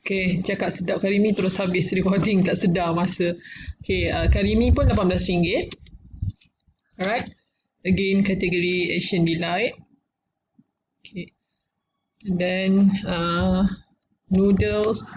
Okay, cakap sedap Karimi terus habis recording, tak sedar masa. Okay, Karimi pun RM18. Alright. Again, kategori Asian Delight. Okay. And then, noodles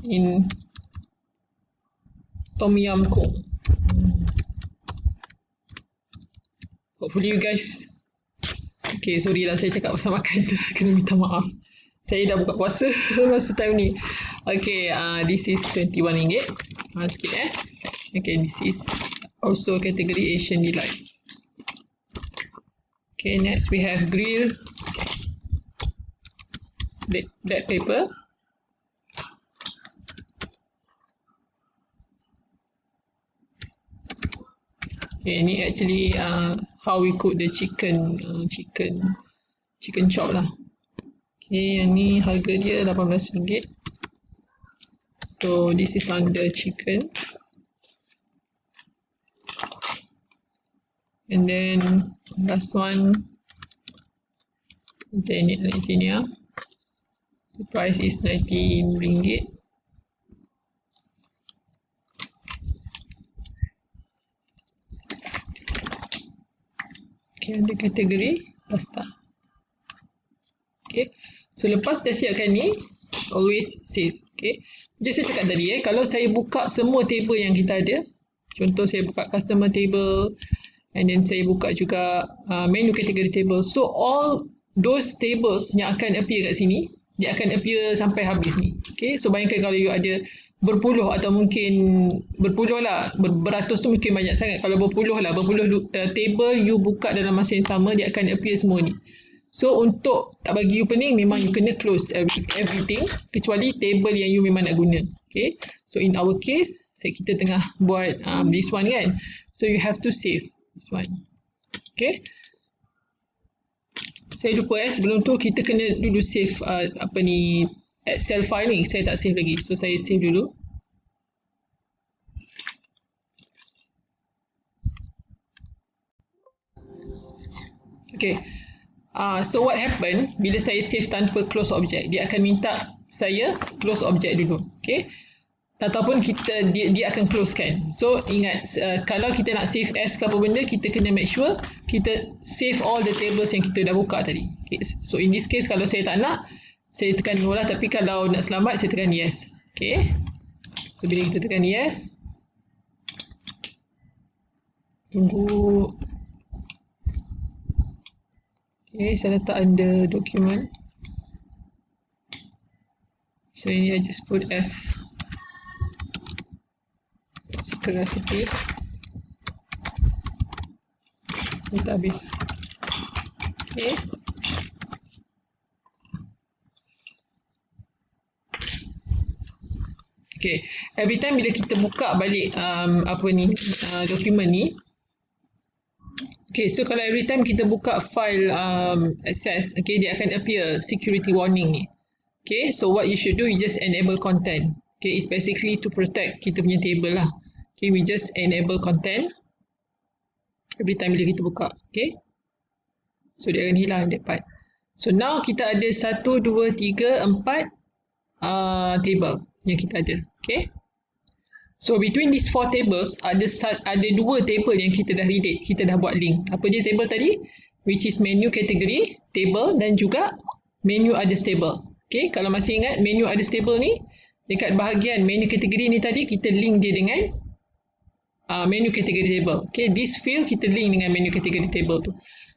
in Tom Yum Goong. Hopefully you guys... Okay, sorry lah saya cakap pasal makan tu. Kena minta maaf. Saya dah buka puasa masa time ni. Okay, this is RM21. Sikit Okay, this is also category Asian Delight. Okay, next we have grill black pepper. Okay, ni actually how we cook the chicken chop lah. Okay, yang ni harga dia RM18. So this is on the chicken. And then last one, Xenia. The price is RM19. Okay, ada kategori pasta. Okay, so lepas dah siapkan ni, always save. Okay, jadi saya cakap tadi kalau saya buka semua table yang kita ada, contoh saya buka customer table, and then saya buka juga menu kategori table. So all those tables yang akan appear kat sini, dia akan appear sampai habis ni. Okay, so bayangkan kalau you ada berpuluh atau mungkin berpuluh lah, beratus tu mungkin banyak sangat. Kalau berpuluh table you buka dalam masa yang sama, dia akan appear semua ni. So untuk tak bagi you pening, memang you kena close everything kecuali table yang you memang nak guna. Okay, so in our case, kita tengah buat this one kan, so you have to save this one. Okay, saya lupa sebelum tu kita kena dulu save Excel file ni. Saya tak save lagi, so saya save dulu. Okay, so what happen bila saya save tanpa close object, dia akan minta saya close object dulu. Okay, ataupun dia akan close kan. So ingat, kalau kita nak save as ke apa benda, kita kena make sure kita save all the tables yang kita dah buka tadi. Okay, so in this case kalau saya tak nak, saya tekan no lah, tapi kalau nak selamat saya tekan yes. Okay, so bila kita tekan yes, tunggu. Okay, saya letak under document. So ini I just put as secret recipe. Kita habis. Okay. Okay, every time bila kita buka balik dokumen ni, okay, so kalau every time kita buka file access, okay, dia akan appear security warning ni. Okay, so what you should do, you just enable content. Okay, it's basically to protect kita punya table lah. Okay, we just enable content every time bila kita buka. Okay, so dia akan hilang that part. So now kita ada 1, 2, 3, 4 table yang kita ada. Okay, so between these 4 tables ada 2 table yang kita dah relate, kita dah buat link. Apa dia table tadi? Which is menu category table dan juga menu others table. Okay, kalau masih ingat menu others table ni, dekat bahagian menu category ni tadi kita link dia dengan menu category table. Okay, this field kita link dengan menu category table tu.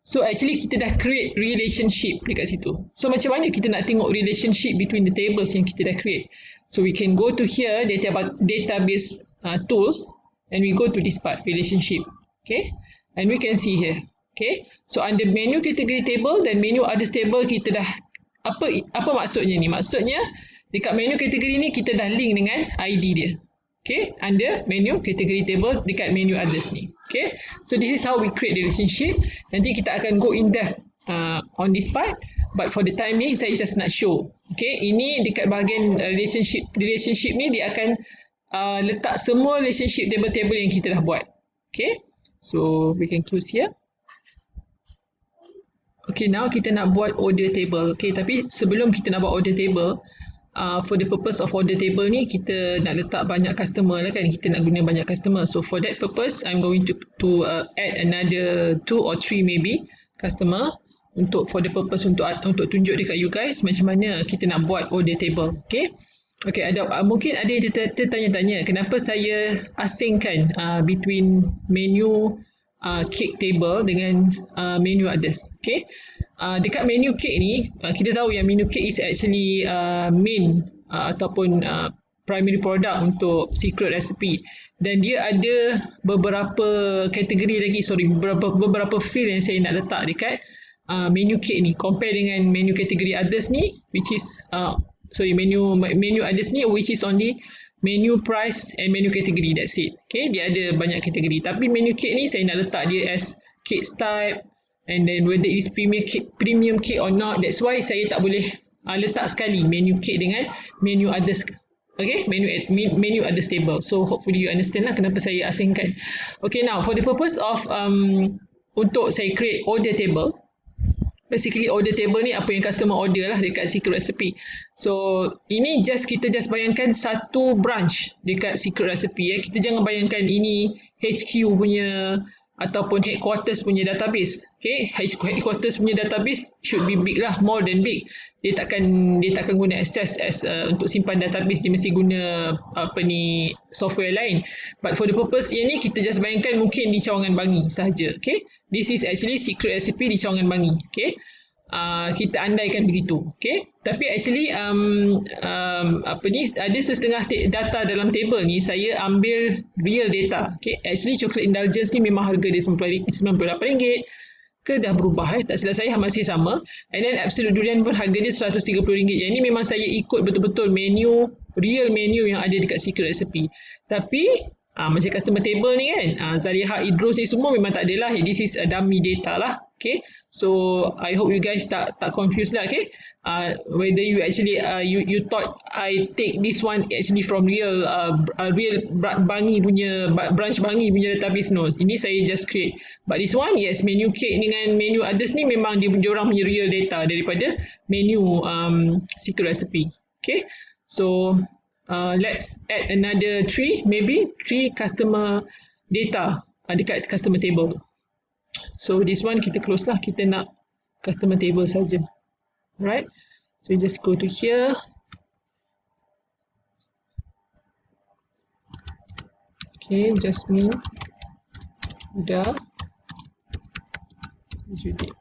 So actually kita dah create relationship dekat situ. So macam mana kita nak tengok relationship between the tables yang kita dah create? So we can go to here, database tools, and we go to this part, relationship. Okay, and we can see here. Okay, so under menu category table dan menu others table, kita dah apa maksudnya ni? Maksudnya dekat menu category ni kita dah link dengan ID dia. Okay, under menu category table dekat menu others ni. Okay, so this is how we create the relationship. Nanti kita akan go in depth on this part, but for the time ni saya just nak show. Okay, ini dekat bahagian relationship ni dia akan letak semua relationship table-table yang kita dah buat. Okay, so we can close here. Okay, now kita nak buat order table. Okay, tapi sebelum kita nak buat order table, for the purpose of order table ni, kita nak letak banyak customer lah kan, kita nak guna banyak customer. So for that purpose, I'm going to add another 2 or 3 maybe customer for the purpose untuk tunjuk dekat you guys macam mana kita nak buat order table. Okay. Okay, mungkin ada yang tertanya-tanya kenapa saya asingkan between menu cake table dengan menu others. Okay. Dekat menu cake ni, kita tahu yang menu cake is actually main ataupun primary product untuk secret recipe, dan dia ada beberapa kategori lagi, beberapa field yang saya nak letak dekat menu cake ni compare dengan menu kategori others ni, which is menu others ni which is only menu price and menu category, that's it. Okay, dia ada banyak kategori, tapi menu cake ni saya nak letak dia as cake type and then whether it is premium cake or not. That's why saya tak boleh letak sekali menu cake dengan menu others. Okay, menu others table. So hopefully you understand lah kenapa saya asingkan. Okay, now for the purpose of untuk saya create order table, basically order table ni apa yang customer order lah dekat secret recipe. So ini kita just bayangkan satu branch dekat secret recipe. Kita jangan bayangkan ini HQ punya ataupun headquarters punya database. Okay, headquarters punya database should be big lah, more than big. Dia takkan guna access as untuk simpan database, dia mesti guna software lain. But for the purpose yang ni, kita just bayangkan mungkin di Cawangan Bangi sahaja. Okay, this is actually secret recipe di Cawangan Bangi. Okay, kita andaikan begitu. Okay, tapi actually ada setengah data dalam table ni saya ambil real data. Okay, actually chocolate indulgence ni memang harga dia RM98 ke dah berubah, tak silap saya masih sama. And then absolute durian pun harga dia RM130. Yang ni memang saya ikut betul-betul real menu yang ada dekat secret recipe. Tapi macam customer table ni kan, Zaliha, Idrus ni semua memang tak adalah, this is a dummy data lah. Okay, so I hope you guys tak confused lah. Okay, whether you actually you thought I take this one actually from real Bangi punya branch Bangi punya database. No, ini saya just create. But this one, yes, menu cake dengan menu others ni memang dia orang punya real data daripada menu secret recipe. Okay, so let's add another 3 customer data dekat customer table. So this one kita close lah, kita nak customer table saja. Right, so you just go to here. Okay, Jasmine, Huda, Judith.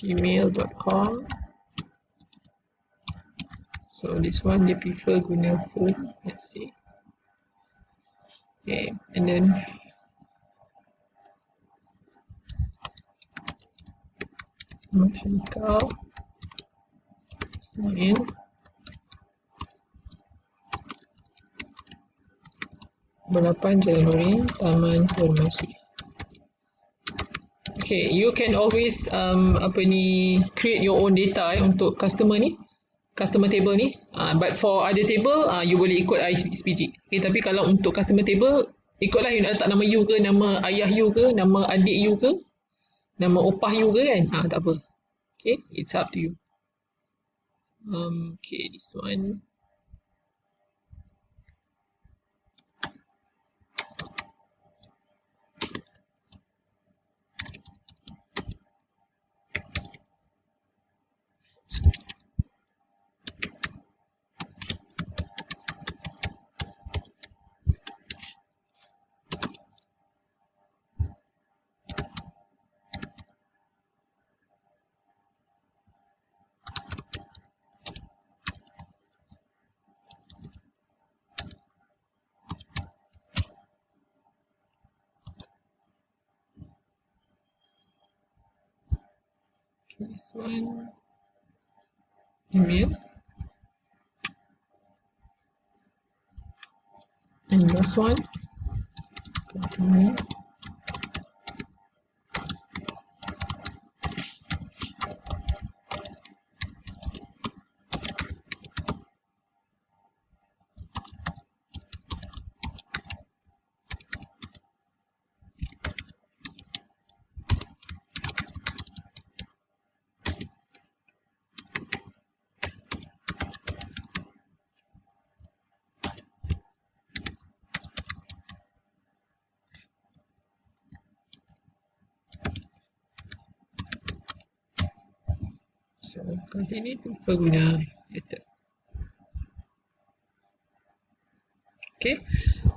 gmail.com. So this one they prefer guna phone, let's see. Okay, and then Hamka Ismail, Balapan Jalan Nurin, Taman Farmasi. Okay, you can always create your own data untuk customer table ni. But for other table, you boleh ikut ISPG. Okay, tapi kalau untuk customer table, ikutlah you nak letak nama you ke, nama ayah you ke, nama adik you ke, nama opah you ke kan. Tak apa. Okay, it's up to you. Okay, this one. This one, email, and this one, continue. So, continue to pengguna method. Okay,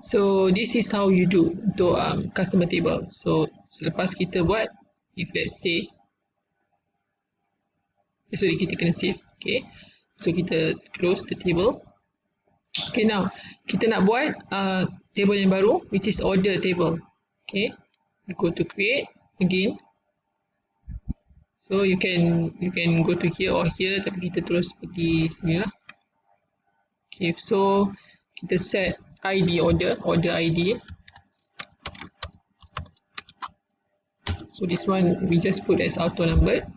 so this is how you do untuk customer table. So, selepas kita buat, if let's say, sorry, kita kena save. Okay, so kita close the table. Okay, now kita nak buat table yang baru, which is order table. Okay, go to create again. So you can go to here or here, tapi kita terus pergi sini lah. Okay, so kita set ID order ID. So this one we just put as auto numbered.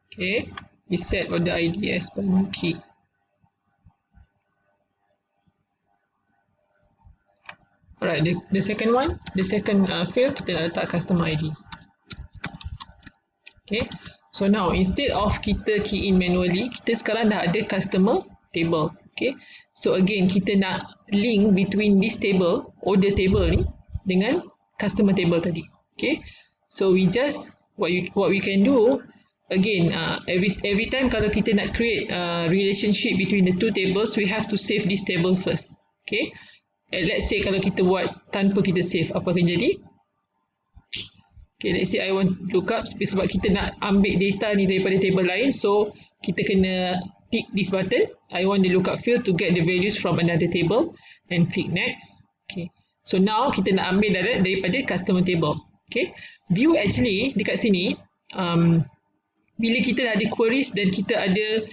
Okay, we set order ID as primary key. Alright, the second one, the second field, kita nak letak customer ID. Okay, so now instead of kita key in manually, kita sekarang dah ada customer table. Okay, so again kita nak link between this table, order table ni, dengan customer table tadi. Okay, so we just what we can do again, every time kalau kita nak create relationship between the two tables, we have to save this table first. Okay. Let's say kalau kita buat tanpa kita save, apa akan jadi? Okay, let's say I want look up sebab kita nak ambil data ni daripada table lain, so kita kena tick this button. I want the lookup field to get the values from another table and click next. Okay, so now kita nak ambil daripada customer table. Okay, view actually dekat sini, bila kita dah ada queries dan kita ada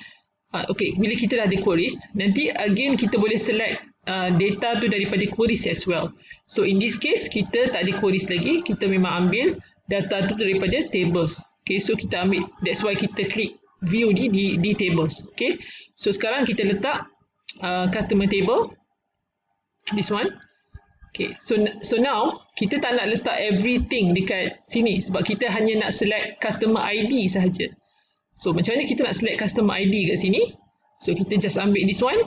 bila kita dah ada queries, nanti again kita boleh select data tu daripada queries as well. So in this case kita tak ada queries lagi, kita memang ambil data tu daripada tables. Okay, so kita ambil, that's why kita klik view di tables. Okay, so sekarang kita letak customer table, this one. Okay, so now kita tak nak letak everything dekat sini sebab kita hanya nak select customer ID sahaja. So macam mana kita nak select customer ID kat sini? So kita just ambil this one.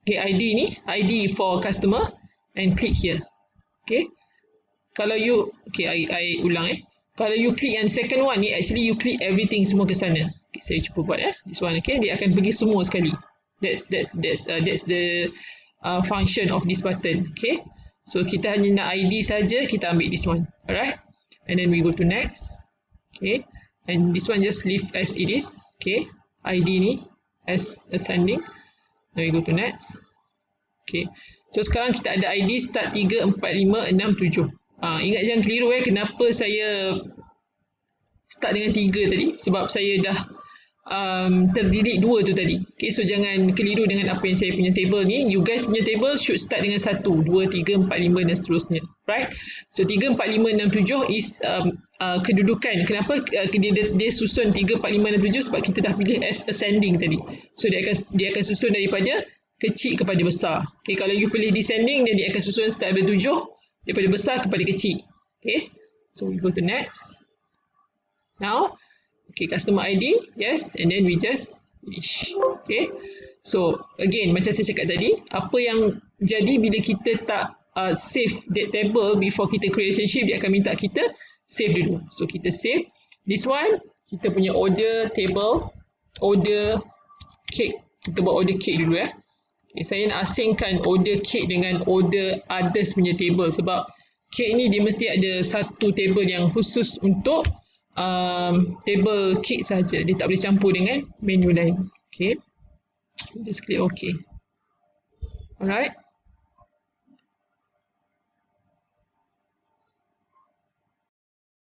Okay, ID ni, ID for customer, and click here. Okay, kalau you, okay, I ulang Kalau you click yang second one ni, actually you click everything semua ke sana. Okay, saya cuba buat this one. Okay, dia akan pergi semua sekali. That's the function of this button. Okay, so kita hanya nak ID saja, kita ambil this one. Alright, and then we go to next. Okay, and this one just leave as it is. Okay, ID ni as ascending. Now we go to next. Okay, so sekarang kita ada ID start 3, 4, 5, 6, 7. Ingat jangan keliru kenapa saya start dengan 3 tadi, sebab saya dah terdidik 2 tu tadi. Okay, so jangan keliru dengan apa yang saya punya table ni. You guys punya table should start dengan 1, 2, 3, 4, 5 dan seterusnya. Right? So 3, 4, 5, 6, 7 is kedudukan. Kenapa dia susun 3, 4, 5, 6, 7? Sebab kita dah pilih as ascending tadi. So dia akan susun daripada kecil kepada besar. Okay, kalau you pilih descending, then dia akan susun start daripada 7 daripada besar kepada kecil. Okay, so we go to next. Now, okay, customer ID, yes, and then we just finish. Okay, so again, macam saya cakap tadi, apa yang jadi bila kita tak save that table before kita create relationship, dia akan minta kita save dulu. So kita save this one, kita punya order table, order cake. Kita buat order cake dulu Okay, saya nak asingkan order cake dengan order others punya table sebab cake ni dia mesti ada satu table yang khusus untuk table cake saja. Dia tak boleh campur dengan menu lain. Okay, just click OK. Alright.